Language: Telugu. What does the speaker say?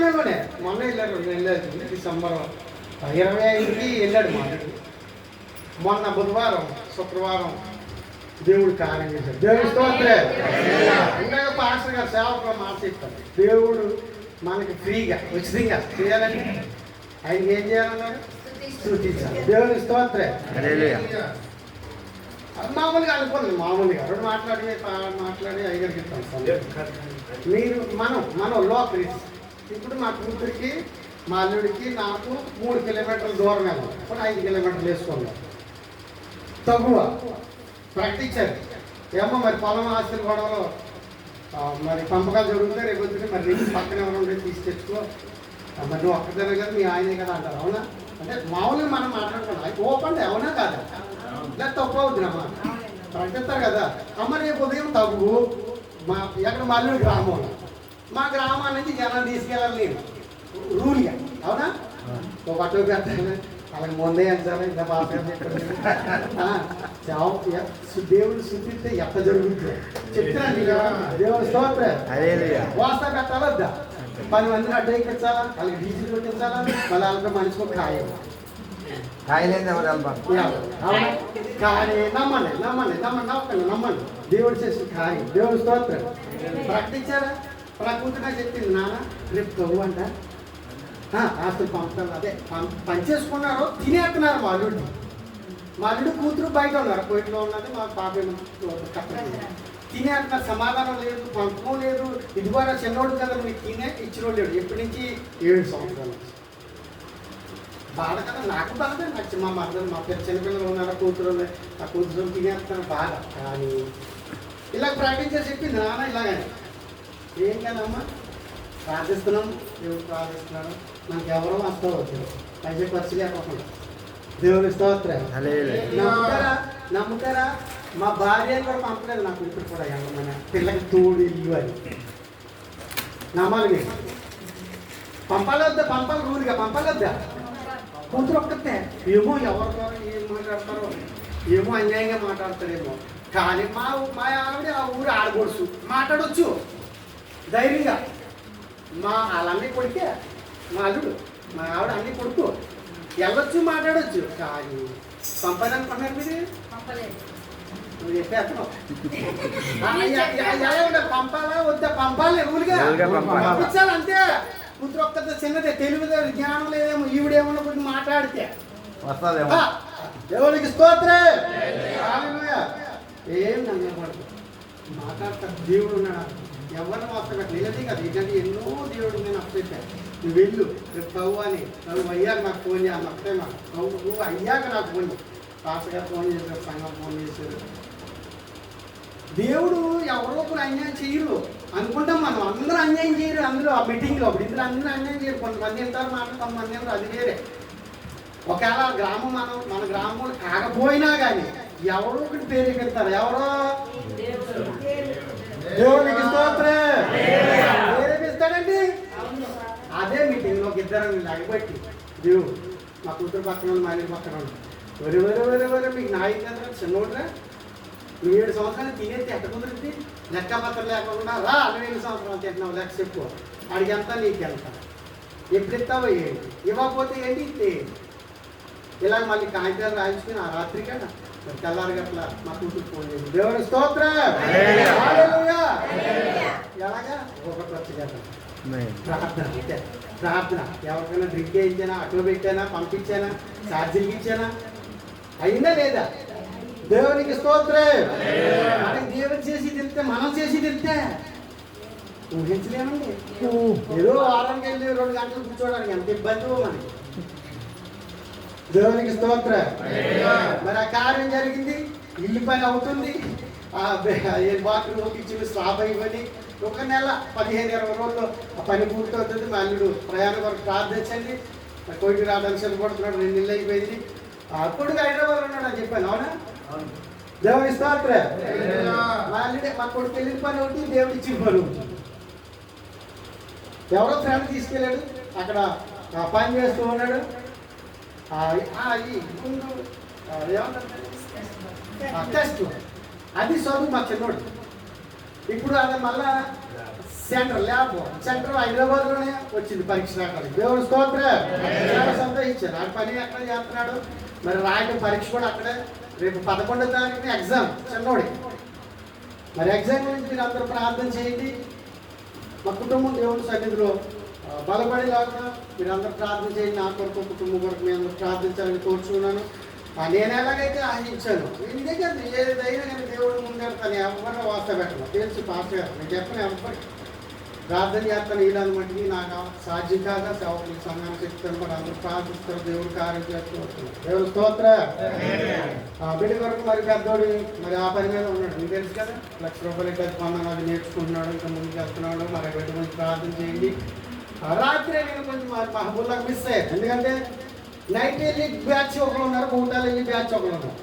సమయంలోనే మొన్న వెళ్ళాడు డిసెంబర్ 25కి వెళ్ళాడు మా దగ్గర. మొన్న బుధవారం శుక్రవారం దేవుడు కార్యం చేశాడు. దేవుడు స్తోత్రం. ఇంకా పాస్టర్ గారు సేవకులు మాట చెప్తారు, దేవుడు మనకి ఫ్రీగా ఉచితంగా చేయాలని ఆయనకి ఏం చేయాలన్నారు? స్తుతించాలి. దేవుని స్తోత్రం. మామూలుగా అనుకోండి, మామూలుగా రెండు మాట్లాడి ఐగరికి ఇస్తాం. మీరు మనం లోకల్ ఇప్పుడు మా కూతురికి మా అల్లుడికి నాకు 3 కిలోమీటర్ల దూరం వెళ్ళాలి. ఇప్పుడు 5 కిలోమీటర్లు వేసుకున్నాం తక్కువ ప్రకటించారు. ఏమో మరి పొలం ఆస్తులు గొడవలో మరి పంపకాలు జరుగుతాయి, రేపు వచ్చింది మరి నీకు పక్కన ఎవరు ఉంటే తీసి తెచ్చుకో, మరి నువ్వు ఒక్కదానే కదా మీ ఆయనే కదా అంటారు. అవునా? అంటే మామూలుగా మనం మాట్లాడుకున్నాం అది ఓపెన్ అవునా కాదా? లేదా తప్పు అవుతుందమ్మా ప్రకటిస్తారు కదా. అమ్మ రేపు ఉదయం తగ్గు మా ఎక్కడ మల్లూరు గ్రామంలో మా గ్రామాల నుంచి జనం తీసుకెళ్ళాలి నేను రూల్గా. అవునా? ఒక అటు పెట్టాలి అలాగే ముందే అంటారు ఇంకా బాగా దేవుడు శుద్ధిస్తే ఎట్ట జరుగుతుంది చెప్తున్నాను. దేవుడు స్తోత్రం. వాస్తా పెట్టాలొద్దా? 10 మందిని అడ్డు ఎక్కించాలా, వాళ్ళకి డీజిల్ కొట్టించాలా, మళ్ళీ వాళ్ళకి మనిషికి ఒక కాయలేదు. కానీ నమ్మండి దేవుడు చేసిన కార్యం. దేవుడు స్తోత్రం. ప్రకటించారా? ప్రకృతిగా చెప్పింది నాన్న రేపు తవ్వు అంట ఆస్తులు పంపుతాను. అదే పంచేసుకున్నారు, తినేస్తున్నారు. మా అల్లుడు కూతురు బయట ఉన్నారు, కోయిట్లో ఉన్నది. మా పాప తినేస్తున్నారు. సమాధానం లేదు, పంపకం లేదు. ఇది కూడా చిన్నోడు కదా మీకు తినే ఇచ్చినోడు లేడు. ఎప్పటి నుంచి 7 సంవత్సరాలు బాధ కదా. నాకు బాధ, నాకు మా మద్దతు మా చిన్నపిల్లలు ఉన్నారు, కూతురు ఆ కూతురు తినేస్తున్నారు బాధ. కానీ ఇలా ప్రకటించేసి చెప్పింది నాన్న ఇలాగని. ఏం కదమ్మా ప్రార్థిస్తున్నాం, దేవుడు ప్రార్థిస్తున్నాడు, మనకి ఎవరో వస్తూ వచ్చారు పైసే ఖర్చు లేకపోకుండా. దేవుని స్తోత్రం. నమ్ముతారా? మా భార్య కూడా పంపలేదు నాకు ఇప్పుడు కూడా మన పిల్లకి తోడు ఇల్లు అని. నమ్మాలి మీరు. పంపాలి రూలుగా పంపాలొద్దా? కూతురు ఒక్కతే ఏమో ఎవరి ద్వారా ఏం మాట్లాడతారో, ఏమో అన్యాయంగా మాట్లాడతారేమో. కానీ మా ఆవిడ ఆ ఊరు ఆడగొడుచు మాట్లాడవచ్చు ధైర్యంగా. మా వాళ్ళన్నీ కొడితే మా అల్లుడు మా ఆవిడ అన్నీ కొడుకు వెళ్ళొచ్చు మాట్లాడవచ్చు. కానీ పంపాలనుకున్నారు మీరు? నువ్వు చెప్పేస్తున్నావు పంపాలా వద్దా? పంపాలి ఊరిగా పంపించాలి అంతే. కూతురు ఒక్కతే చిన్నదే, తెలుగు జ్ఞానం లేదేమో, ఈవిడేమన్నా కొంచెం మాట్లాడితే దేవునికి స్తోత్రం. ఏం నమ్మకూడదు, మాట్లాడతారు. దేవుడు ఉన్నాడు, ఎవరిని వస్తాడు నిలది కదా. ఇదంటే ఎన్నో దేవుడు నేను అప్పచెప్పాను. నువ్వు వెళ్ళు రేపు తవ్వు అని. నువ్వు అయ్యాక నాకు ఫోన్ చేయాలి, అప్పుడే నువ్వు అయ్యాక నాకు ఫోన్ చేయి. పాస్టర్ గారు ఫోన్ చేశారు, సంఘం ఫోన్ చేశారు. దేవుడు ఎవరో ఒకరు అన్యాయం చేయరు అనుకుంటాం మనం. అందరూ అన్యాయం చేయరు అందులో ఆ మీటింగ్లో. అప్పుడు ఇందులో అందరూ అన్యాయం చేయరు. కొంతమంది ఉంటారు మాట, కొంతమంది ఉంటారు, అది వేరే. ఒకవేళ గ్రామం మన గ్రామంలో కాకపోయినా కానీ ఎవరో ఒకటి పేరు పెడతారు. ఎవరో దేవునికి స్తోత్రం. పేరేపిస్తాడండి. అదే మీటింగ్లో ఒక ఇద్దరు లాగబట్టి దేవుడు మా కూతురు పక్కన మా ఆయన పక్కన వరే మీకు నాయకులు చిన్నోడ్రా, నువ్వు 7 సంవత్సరాలు తినేది ఎట్ట కుదిరింది? లెక్కపత్రం లేకుండా రా 40 సంవత్సరాలు తింటున్నావు లెక్క చెప్పు. అడిగి ఎంత నీకు ఎంత ఎప్పుడు ఇస్తావో ఏంటి, ఇవ్వకపోతే ఏంటి ఇస్తే ఇలా మళ్ళీ కాగితాలు రాయించుకుని ఆ రాత్రిగా తెల్లారి గట్ల మా కూతురు ఫోన్ చేసి దేవుని స్తోత్రం. ఎలాగా ఒకటి వచ్చేదా ప్రార్థన అంటే ప్రార్థన. ఎవరికైనా డ్రింక్ వేయించానా, అటు పెట్టానా, పంపించానా, ఛార్జీలకి ఇచ్చానా, అయిందా లేదా? దేవునికి స్తోత్రం. మనకి దేవుడు చేసి తింటే మనం చేసి తింటే ఊహించలేమండి. ఏదో వారానికి వెళ్ళి 2 గంటలు కూర్చోవడానికి ఎంత ఇబ్బంది మనకి. దేవునికి స్తోత్రం. మరి ఆ కార్యం జరిగింది, ఇల్లు పని అవుతుంది, బాత్రూమ్ కిచెన్ స్లాబ్ అయిపోయి 1 నెల 15-20 రోజుల్లో ఆ పని పూర్తవుతుంది. మా అల్లుడు ప్రయాణం వరకు ప్రార్థించండి. కోయికి రావడానికి సిద్ధపడుతున్నాడు, 2 నెలలు అయిపోయింది. అప్పుడు హైదరాబాద్ ఉన్నాడు అని చెప్పాను. అవునా? దేవుని స్తోత్రం. మా అల్లుడే మా కొడుకు వెళ్ళిన పని ఒకటి, దేవుడు ఇచ్చిన పని ఒకటి. ఎవరో ఫ్రెండ్ తీసుకెళ్ళాడు, అక్కడ పని చేస్తూ ఉన్నాడు. టెస్ట్ అది చదువు మా చిన్నోడు. ఇప్పుడు అది మళ్ళా సెంటర్ ల్యాబ్ సెంటర్ హైదరాబాద్లోనే వచ్చింది పరీక్ష రావడానికి. దేవుడు స్తోత్రం. చాలా సంతోషించారు. ఆ పని ఎక్కడ చేస్తున్నాడు మరి, రాయడం పరీక్ష కూడా అక్కడే. రేపు 11వ తారీఖున ఎగ్జామ్ చిన్నోడి. మరి ఎగ్జామ్ గురించి మీరు అందరూ ప్రార్థన చేయండి. మా కుటుంబం దేవుడి సన్నిధిలో బలపడేలాగా మీరు అందరూ ప్రార్థన చేయండి. నా కొరకు కుటుంబం కొరకు మీ అందరూ ప్రార్థించాలని కోరుచున్నాను. నేను ఎలాగైతే ఆశించాను ఎందుకంటే ఏదైనా కానీ దేవుడు ముందెడతాను, ఎవరిని వాస్త పెట్టను. తెలుసు పాస్టర్ గారు నేను చెప్పను, ఎవరికి ప్రార్థన చేస్తాను. వీళ్ళని మట్టికి నాకు సాధ్యం కాగా సేవకులు సంఘాన్ని చెప్తాను. మరి అందరూ ప్రార్థిస్తారు, దేవుడు కార్యం చేస్తూ వస్తున్నాడు. దేవుడు స్తోత్ర. బిడ్డ కొరకు మరి పెద్దోడు మరి ఆ పని మీద ఉన్నాడు. మీకు తెలుసు కదా, ₹1,00,000 పొందాను, అది నేర్చుకుంటున్నాడు, ఇంకా ముందుకు వెళ్తున్నాడు. మరి బిడ్డ గురించి ప్రార్థన చేయండి. రాత్రి నేను కొంచెం మహబూబ్లాగా మిస్ అయ్యాను. ఎందుకంటే నైట్ వెళ్ళి బ్యాచ్ ఒకరు ఉన్నారు, మూటాలు వెళ్ళి బ్యాచ్ ఒకరు ఉన్నారు.